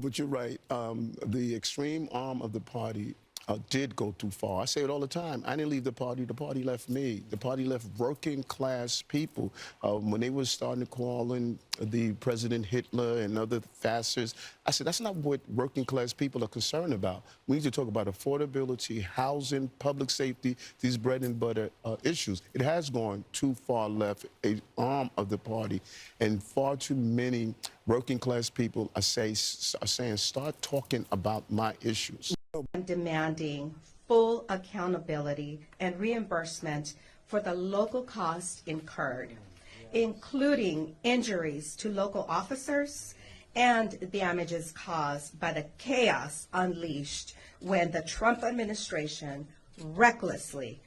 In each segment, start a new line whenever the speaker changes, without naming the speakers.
but you're right. The extreme arm of the party did go too far. I say it all the time. I didn't leave the party left me. The party left working class people. When they were starting to call in the President Hitler and other fascists, I said, that's not what working class people are concerned about. We need to talk about affordability, housing, public safety, these bread and butter issues. It has gone too far left, a arm of the party, and far too many working class people are saying, start talking about my issues.
Demanding full accountability and reimbursement for the local costs incurred, including injuries to local officers and damages caused by the chaos unleashed when the Trump administration recklessly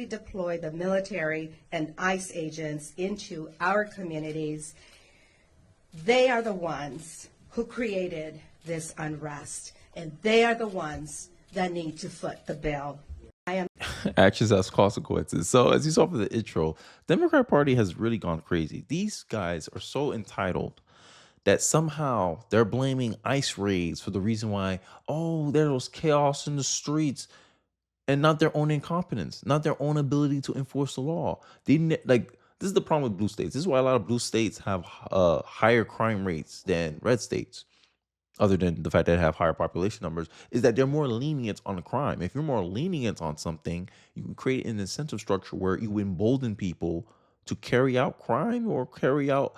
deployed the military and ICE agents into our communities. They are the ones who created this unrest, and they are the ones that need to foot the bill.
Actions has consequences. So as you saw from the intro, Democrat Party has really gone crazy. These guys are so entitled that somehow they're blaming ICE raids for the reason why, oh, there was chaos in the streets, and not their own incompetence, not their own ability to enforce the law. This is the problem with blue states. This is why a lot of blue states have higher crime rates than red states, other than the fact that they have higher population numbers, is that they're more lenient on the crime. If you're more lenient on something, you can create an incentive structure where you embolden people to carry out crime or carry out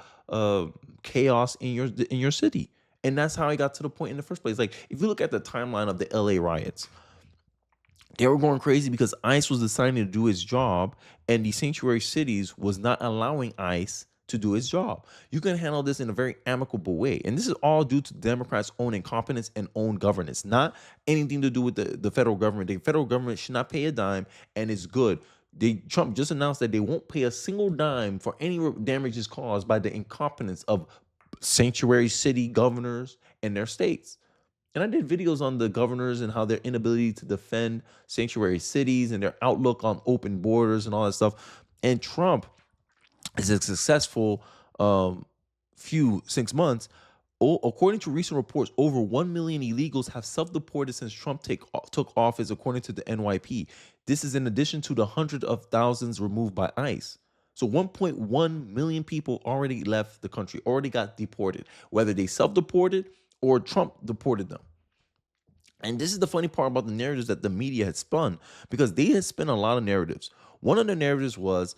chaos in your city. And that's how I got to the point in the first place. Like, if you look at the timeline of the LA riots, they were going crazy because ICE was deciding to do its job, and the sanctuary cities was not allowing ICE to do its job. You can handle this in a very amicable way. And this is all due to Democrats' own incompetence and own governance, not anything to do with the federal government. The federal government should not pay a dime, and it's good. Trump just announced that they won't pay a single dime for any damages caused by the incompetence of sanctuary city governors and their states. And I did videos on the governors and how their inability to defend sanctuary cities and their outlook on open borders and all that stuff. And Trump is a successful 6 months. According to recent reports, over 1 million illegals have self-deported since Trump took office, according to the NYP. This is in addition to the hundreds of thousands removed by ICE. So 1.1 million people already left the country, already got deported, whether they self-deported or Trump deported them. And this is the funny part about the narratives that the media had spun, because they had spun a lot of narratives. One of the narratives was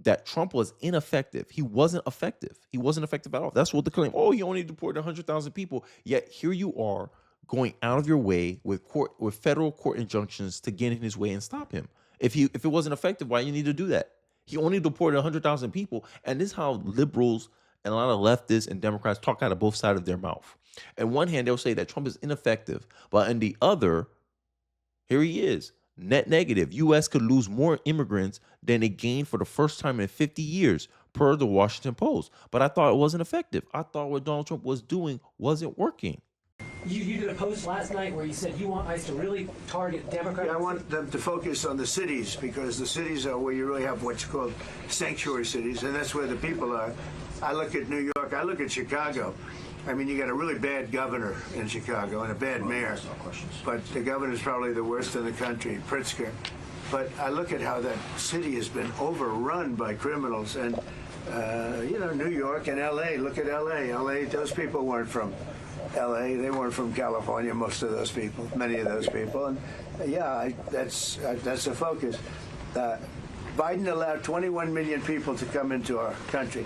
that Trump was ineffective. He wasn't effective. He wasn't effective at all. That's what the claim. Oh, he only deported 100,000 people. Yet here you are going out of your way with federal court injunctions to get in his way and stop him. If it wasn't effective, why you need to do that? He only deported 100,000 people. And this is how liberals and a lot of leftists and Democrats talk out of both sides of their mouth. On one hand, they'll say that Trump is ineffective, but on the other, here he is. Net negative. U.S. could lose more immigrants than it gained for the first time in 50 years, per the Washington Post. But I thought it wasn't effective. I thought what Donald Trump was doing wasn't working.
You did a post last night where you said you want ICE to really target Democrats.
I want them to focus on the cities, because the cities are where you really have what's called sanctuary cities, and that's where the people are. I look at New York. I look at Chicago. I mean, you got a really bad governor in Chicago and a bad mayor, but the governor's probably the worst in the country, Pritzker. But I look at how that city has been overrun by criminals, and New York and L.A. Look at L.A. L.A. Those people weren't from L.A. They weren't from California. Most of those people, many of those people, and that's the focus. Biden allowed 21 million people to come into our country.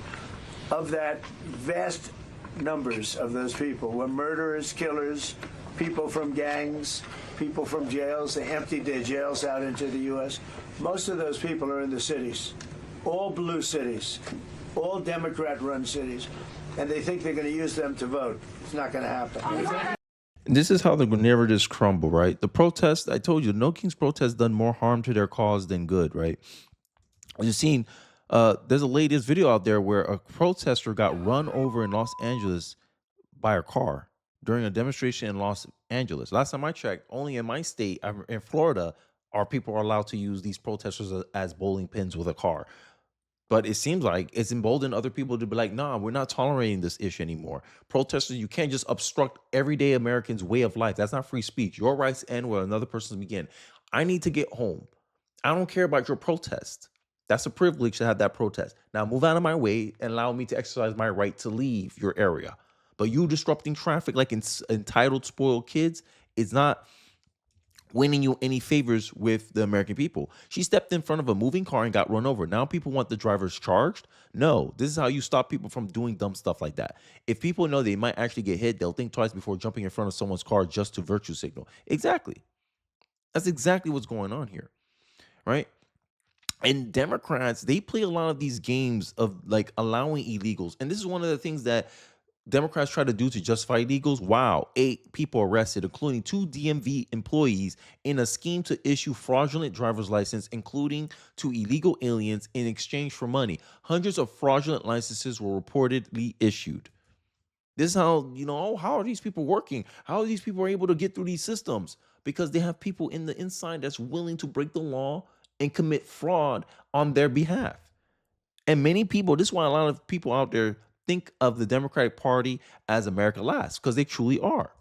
Of that, vast numbers of those people were murderers, killers, people from gangs, people from jails. They emptied their jails out into the U.S. Most of those people are in the cities, all blue cities, all Democrat-run cities, and they think they're going to use them to vote. It's not going to happen.
This is how the narratives crumble, right? The protest, I told you, No King's protest done more harm to their cause than good, right? You've seen, there's a latest video out there where a protester got run over in Los Angeles by a car during a demonstration in Los Angeles. Last time I checked, only in my state, in Florida, people are allowed to use these protesters as bowling pins with a car. But it seems like it's emboldened other people to be like, nah, we're not tolerating this issue anymore. Protesters, you can't just obstruct everyday Americans' way of life. That's not free speech. Your rights end where another person's begin. I need to get home. I don't care about your protest. That's a privilege to have that protest. Now move out of my way and allow me to exercise my right to leave your area. But you disrupting traffic like entitled, spoiled kids is not winning you any favors with the American people. She stepped in front of a moving car and got run over. Now people want the drivers charged? No, this is how you stop people from doing dumb stuff like that. If people know they might actually get hit, they'll think twice before jumping in front of someone's car just to virtue signal. Exactly. That's exactly what's going on here, right? And Democrats, they play a lot of these games of like allowing illegals. And this is one of the things that Democrats try to do to justify illegals. Wow, 8 people arrested, including 2 DMV employees, in a scheme to issue fraudulent driver's license, including to illegal aliens in exchange for money. Hundreds of fraudulent licenses were reportedly issued. This is how, oh, how are these people working? How are these people able to get through these systems? Because they have people in the inside that's willing to break the law and commit fraud on their behalf. And many people, this is why a lot of people out there think of the Democratic Party as America last, because they truly are.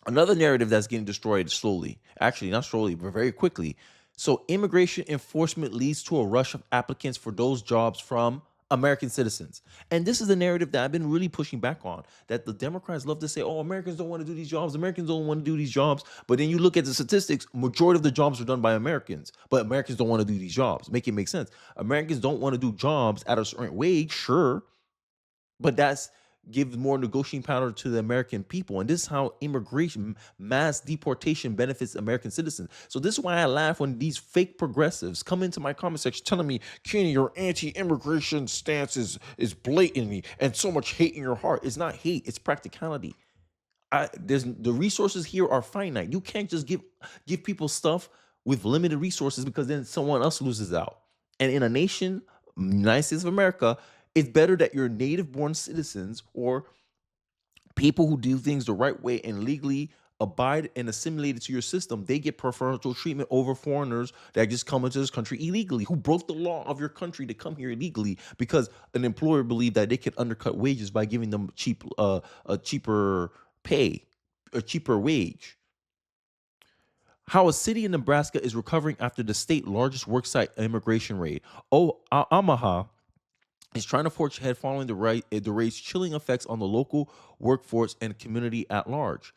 Another narrative that's getting destroyed slowly, actually not slowly, but very quickly. So immigration enforcement leads to a rush of applicants for those jobs from American citizens. And this is the narrative that I've been really pushing back on, that the Democrats love to say, oh, Americans don't want to do these jobs. Americans don't want to do these jobs. But then you look at the statistics, majority of the jobs are done by Americans, but Americans don't want to do these jobs. Make it make sense. Americans don't want to do jobs at a certain wage, sure, but that's gives more negotiating power to the American people. And this is how immigration, mass deportation benefits American citizens. So this is why I laugh when these fake progressives come into my comment section telling me, Kenny, your anti-immigration stance is blatantly and so much hate in your heart. It's not hate, it's practicality. There's the resources here are finite. You can't just give people stuff with limited resources because then someone else loses out. And in a nation, United States of America, it's better that your native born citizens or people who do things the right way and legally abide and assimilate to your system, they get preferential treatment over foreigners that just come into this country illegally, who broke the law of your country to come here illegally because an employer believed that they could undercut wages by giving them a cheaper pay, a cheaper wage. How a city in Nebraska is recovering after the state largest worksite immigration raid. Omaha is trying to forge ahead following the raid's chilling effects on the local workforce and community at large.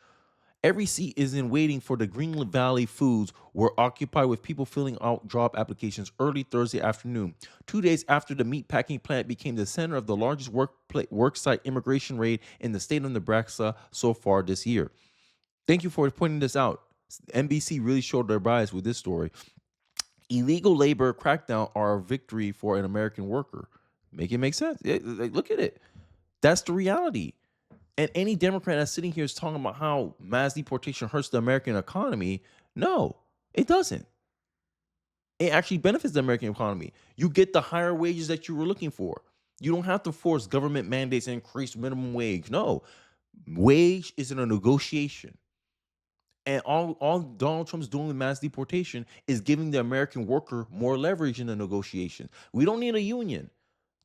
Every seat is in waiting for the Greenland Valley Foods were occupied with people filling out job applications early Thursday afternoon, 2 days after the meatpacking plant became the center of the largest worksite immigration raid in the state of Nebraska so far this year. Thank you for pointing this out. NBC really showed their bias with this story. Illegal labor crackdown are a victory for an American worker. Make it make sense. Look at it. That's the reality. And any Democrat that's sitting here is talking about how mass deportation hurts the American economy. No, it doesn't. It actually benefits the American economy. You get the higher wages that you were looking for. You don't have to force government mandates and increase minimum wage. No, wage is in a negotiation. And all Donald Trump's doing with mass deportation is giving the American worker more leverage in the negotiation. We don't need a union.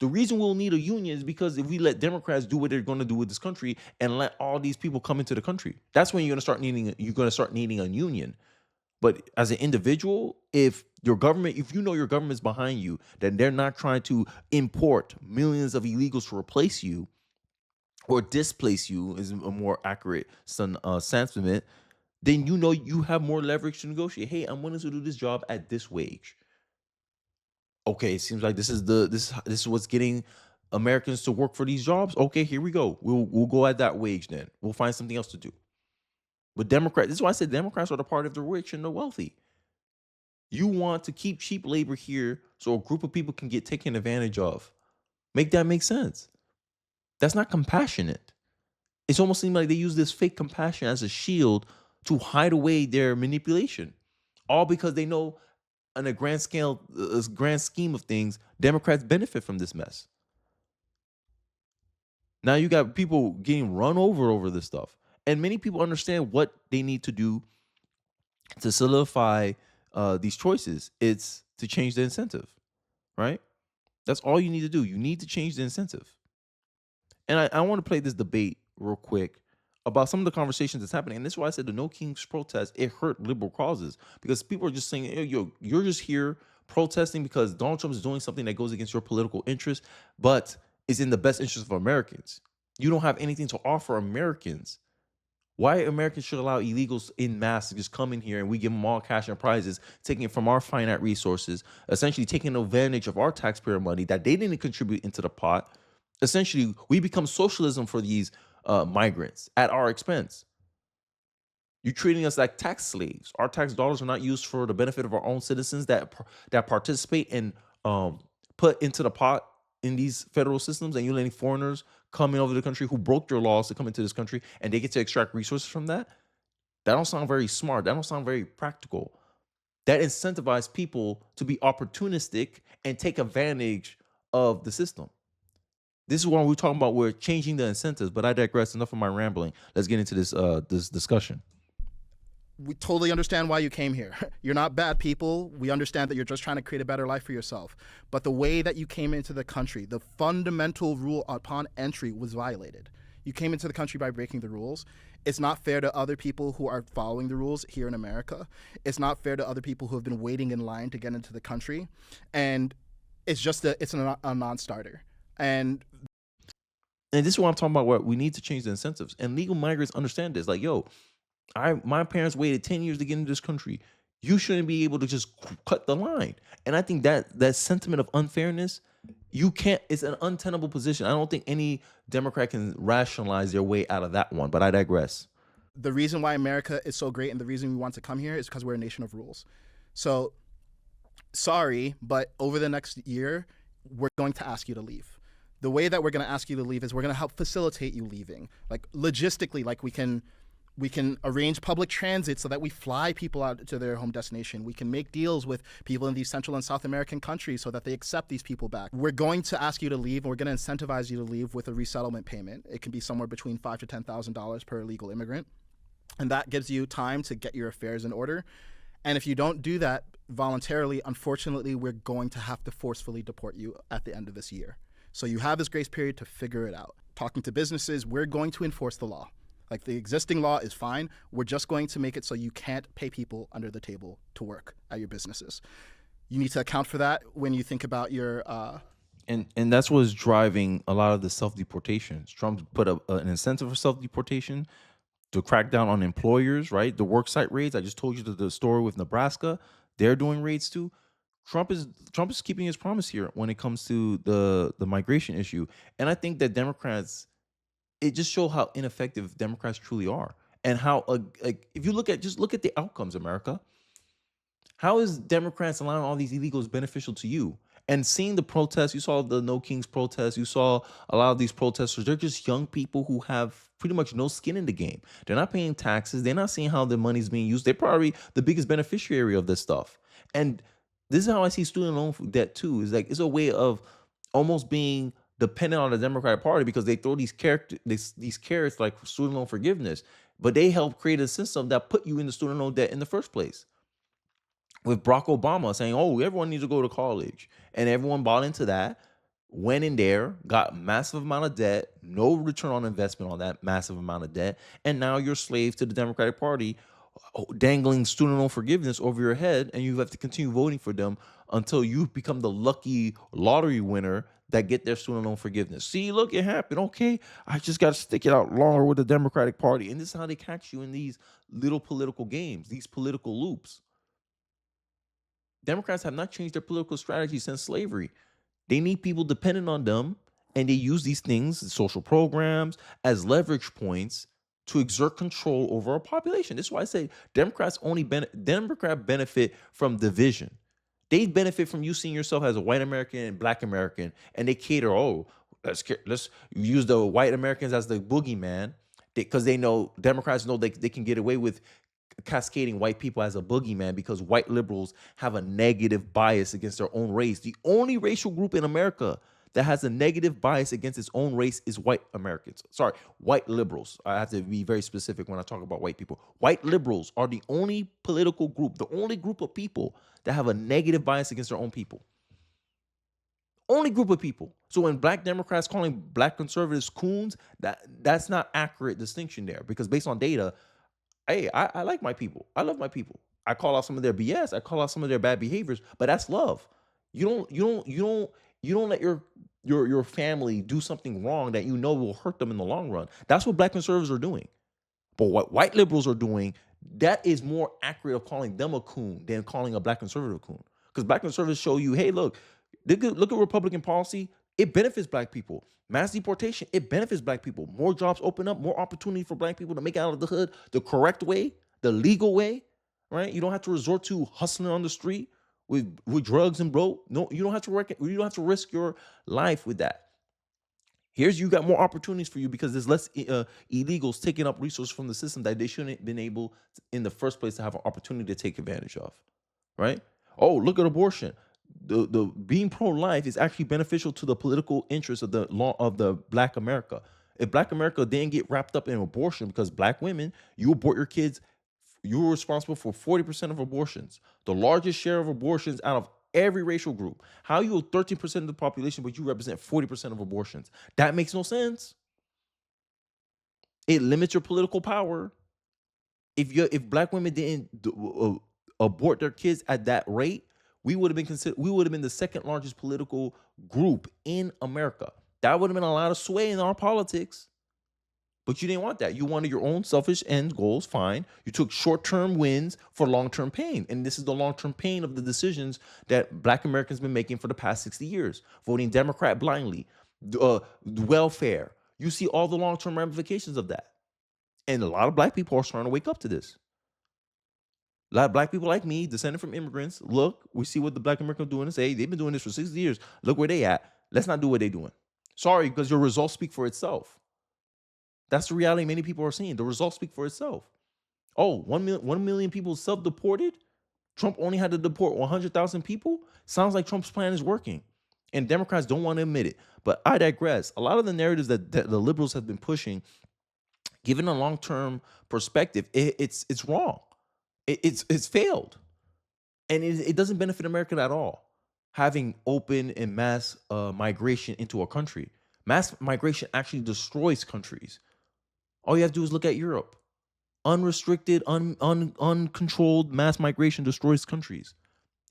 The reason we'll need a union is because if we let Democrats do what they're going to do with this country and let all these people come into the country, that's when you're going to start needing a union. But as an individual, if your government, if you know your government's behind you, then they're not trying to import millions of illegals to replace you or displace you is a more accurate sentiment, then you know you have more leverage to negotiate. Hey, I'm willing to do this job at this wage. Okay, it seems like this is what's getting Americans to work for these jobs. Okay, here we go. We'll go at that wage then. We'll find something else to do. But Democrats, this is why I said Democrats are the party of the rich and the wealthy. You want to keep cheap labor here so a group of people can get taken advantage of. Make that make sense. That's not compassionate. It's almost seems like they use this fake compassion as a shield to hide away their manipulation. All because they know on a grand scale, grand scheme of things, Democrats benefit from this mess. Now you got people getting run over this stuff. And many people understand what they need to do to solidify these choices. It's to change the incentive, right? That's all you need to do. You need to change the incentive. And I want to play this debate real quick about some of the conversations that's happening. And this is why I said the No Kings protest, it hurt liberal causes because people are just saying, hey, yo, you're just here protesting because Donald Trump is doing something that goes against your political interest, but is in the best interest of Americans. You don't have anything to offer Americans. Why Americans should allow illegals in mass to just come in here and we give them all cash and prizes, taking it from our finite resources, essentially taking advantage of our taxpayer money that they didn't contribute into the pot. Essentially, we become socialism for these migrants at our expense. You're treating us like tax slaves. Our tax dollars are not used for the benefit of our own citizens that participate and put into the pot in these federal systems, and you're letting foreigners come in over the country who broke your laws to come into this country, and they get to extract resources from that. That don't sound very smart. That don't sound very practical. That incentivizes people to be opportunistic and take advantage of the system. This is what we're talking about. We're changing the incentives, but I digress. Enough of my rambling. Let's get into this discussion.
We totally understand why you came here. You're not bad people. We understand that you're just trying to create a better life for yourself. But the way that you came into the country, the fundamental rule upon entry was violated. You came into the country by breaking the rules. It's not fair to other people who are following the rules here in America. It's not fair to other people who have been waiting in line to get into the country. And it's a non-starter. And
this is what I'm talking about. What we need to change the incentives, and legal migrants understand this. Like, yo, my parents waited 10 years to get into this country. You shouldn't be able to just cut the line. And I think that sentiment of unfairness, you can't. It's an untenable position. I don't think any Democrat can rationalize their way out of that one. But I digress.
the reason why America is so great and the reason we want to come here is because we're a nation of rules. So, sorry, but over the next year, we're going to ask you to leave. The way that we're going to ask you to leave is we're going to help facilitate you leaving. Like logistically, like we can arrange public transit so that we fly people out to their home destination. We can make deals with people in these Central and South American countries so that they accept these people back. We're going to ask you to leave, and we're going to incentivize you to leave with a resettlement payment. It can be somewhere between $5,000 to $10,000 per illegal immigrant. And that gives you time to get your affairs in order. And if you don't do that voluntarily, unfortunately, we're going to have to forcefully deport you at the end of this year. So you have this grace period to figure it out. Talking to businesses, we're going to enforce the law. Like the existing law is fine. We're just going to make it so you can't pay people under the table to work at your businesses. You need to account for that when you think about your...
And that's what's driving a lot of the self-deportations. Trump put an incentive for self-deportation to crack down on employers, right? The worksite raids. I just told you the story with Nebraska. They're doing raids too. Trump is keeping his promise here when it comes to the migration issue. And I think that Democrats, it just shows how ineffective Democrats truly are. And how, like, if you look at the outcomes, America, how is Democrats allowing all these illegals beneficial to you? And seeing the protests, you saw the No Kings protests, you saw a lot of these protesters, they're just young people who have pretty much no skin in the game. They're not paying taxes. They're not seeing how their money's being used. They're probably the biggest beneficiary of this stuff. And this is how I see student loan debt too. Is like it's a way of almost being dependent on the Democratic Party because they throw these carrots like student loan forgiveness, but they help create a system that put you in the student loan debt in the first place. With Barack Obama saying, "Oh, everyone needs to go to college," and everyone bought into that, went in there, got massive amount of debt, no return on investment on that massive amount of debt, and now you're slave to the Democratic Party, dangling student loan forgiveness over your head, and you have to continue voting for them until you become the lucky lottery winner that get their student loan forgiveness. See, look, it happened. Okay, I just got to stick it out longer with the Democratic Party, and this is how they catch you in these little political games, these political loops. Democrats have not changed their political strategy since slavery. They need people dependent on them, and they use these things, social programs, as leverage points to exert control over our population. This is why I say Democrats benefit from division. They benefit from you seeing yourself as a white American and black American, and they cater, oh, let's use the white Americans as the boogeyman, because they know Democrats know they can get away with cascading white people as a boogeyman because white liberals have a negative bias against their own race. The only racial group in America that has a negative bias against its own race is white Americans. Sorry, white liberals. I have to be very specific when I talk about white people. White liberals are the only political group, the only group of people that have a negative bias against their own people. Only group of people. So when black Democrats calling black conservatives coons, that's not accurate distinction there, because based on data, hey, I like my people. I love my people. I call out some of their BS. I call out some of their bad behaviors, but that's love. You don't let your family do something wrong that you know will hurt them in the long run. That's what black conservatives are doing. But what white liberals are doing, that is more accurate of calling them a coon than calling a black conservative a coon. Because black conservatives show you, hey, look at Republican policy. It benefits black people. Mass deportation, it benefits black people. More jobs open up, more opportunity for black people to make it out of the hood the correct way, the legal way, right? You don't have to resort to hustling on the street with drugs and broke. No, you don't have to risk your life with that. You got more opportunities for you because there's less illegals taking up resources from the system that they shouldn't have been able in the first place to have an opportunity to take advantage of, right? Oh, look at abortion. The being pro-life is actually beneficial to the political interests of the law of the Black America. If Black America didn't get wrapped up in abortion, because black women, you abort your kids, you're responsible for 40% of abortions, the largest share of abortions out of every racial group. How are you 13% of the population, but you represent 40% of abortions? That makes no sense. It limits your political power. If black women didn't abort their kids at that rate, we would have been the second largest political group in America. That would have been a lot of sway in our politics. But you didn't want that. You wanted your own selfish end goals, fine. You took short-term wins for long-term pain. And this is the long-term pain of the decisions that black Americans been making for the past 60 years. Voting Democrat blindly, welfare. You see all the long-term ramifications of that. And a lot of black people are starting to wake up to this. A lot of black people like me, descended from immigrants, look, we see what the black Americans are doing and say, they've been doing this for 60 years. Look where they at. Let's not do what they're doing. Sorry, because your results speak for itself. That's the reality many people are seeing. The results speak for itself. Oh, 1 million people self-deported? Trump only had to deport 100,000 people? Sounds like Trump's plan is working. And Democrats don't want to admit it. But I digress. A lot of the narratives that the liberals have been pushing, given a long-term perspective, it's wrong. It's failed. And it doesn't benefit America at all. Having open and mass migration into a country. Mass migration actually destroys countries. All you have to do is look at Europe. Unrestricted, uncontrolled mass migration destroys countries.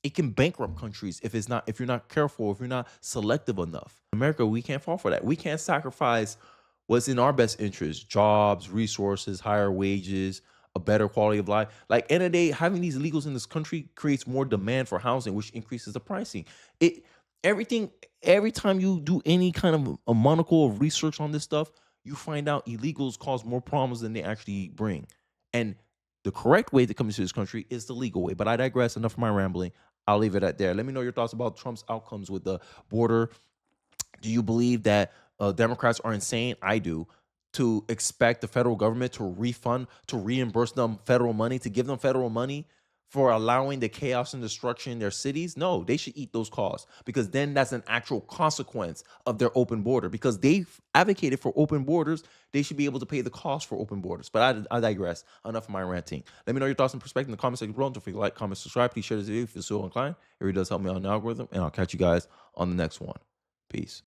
It can bankrupt countries if you're not careful, if you're not selective enough. America, we can't fall for that. We can't sacrifice what's in our best interest: jobs, resources, higher wages, a better quality of life. Like, end of the day, having these illegals in this country creates more demand for housing, which increases the pricing. Every time you do any kind of a monocle of research on this stuff, you find out illegals cause more problems than they actually bring. And the correct way to come into this country is the legal way. But I digress. Enough of my rambling. I'll leave it at there. Let me know your thoughts about Trump's outcomes with the border. Do you believe that Democrats are insane? I do. To expect the federal government to reimburse them federal money, to give them federal money for allowing the chaos and destruction in their cities? No, they should eat those costs, because then that's an actual consequence of their open border. Because they've advocated for open borders, they should be able to pay the cost for open borders. But I digress. Enough of my ranting. Let me know your thoughts and perspective in the comment section below. Don't forget to like, comment, subscribe. Please share this video if you're so inclined. It really does help me out in the algorithm. And I'll catch you guys on the next one. Peace.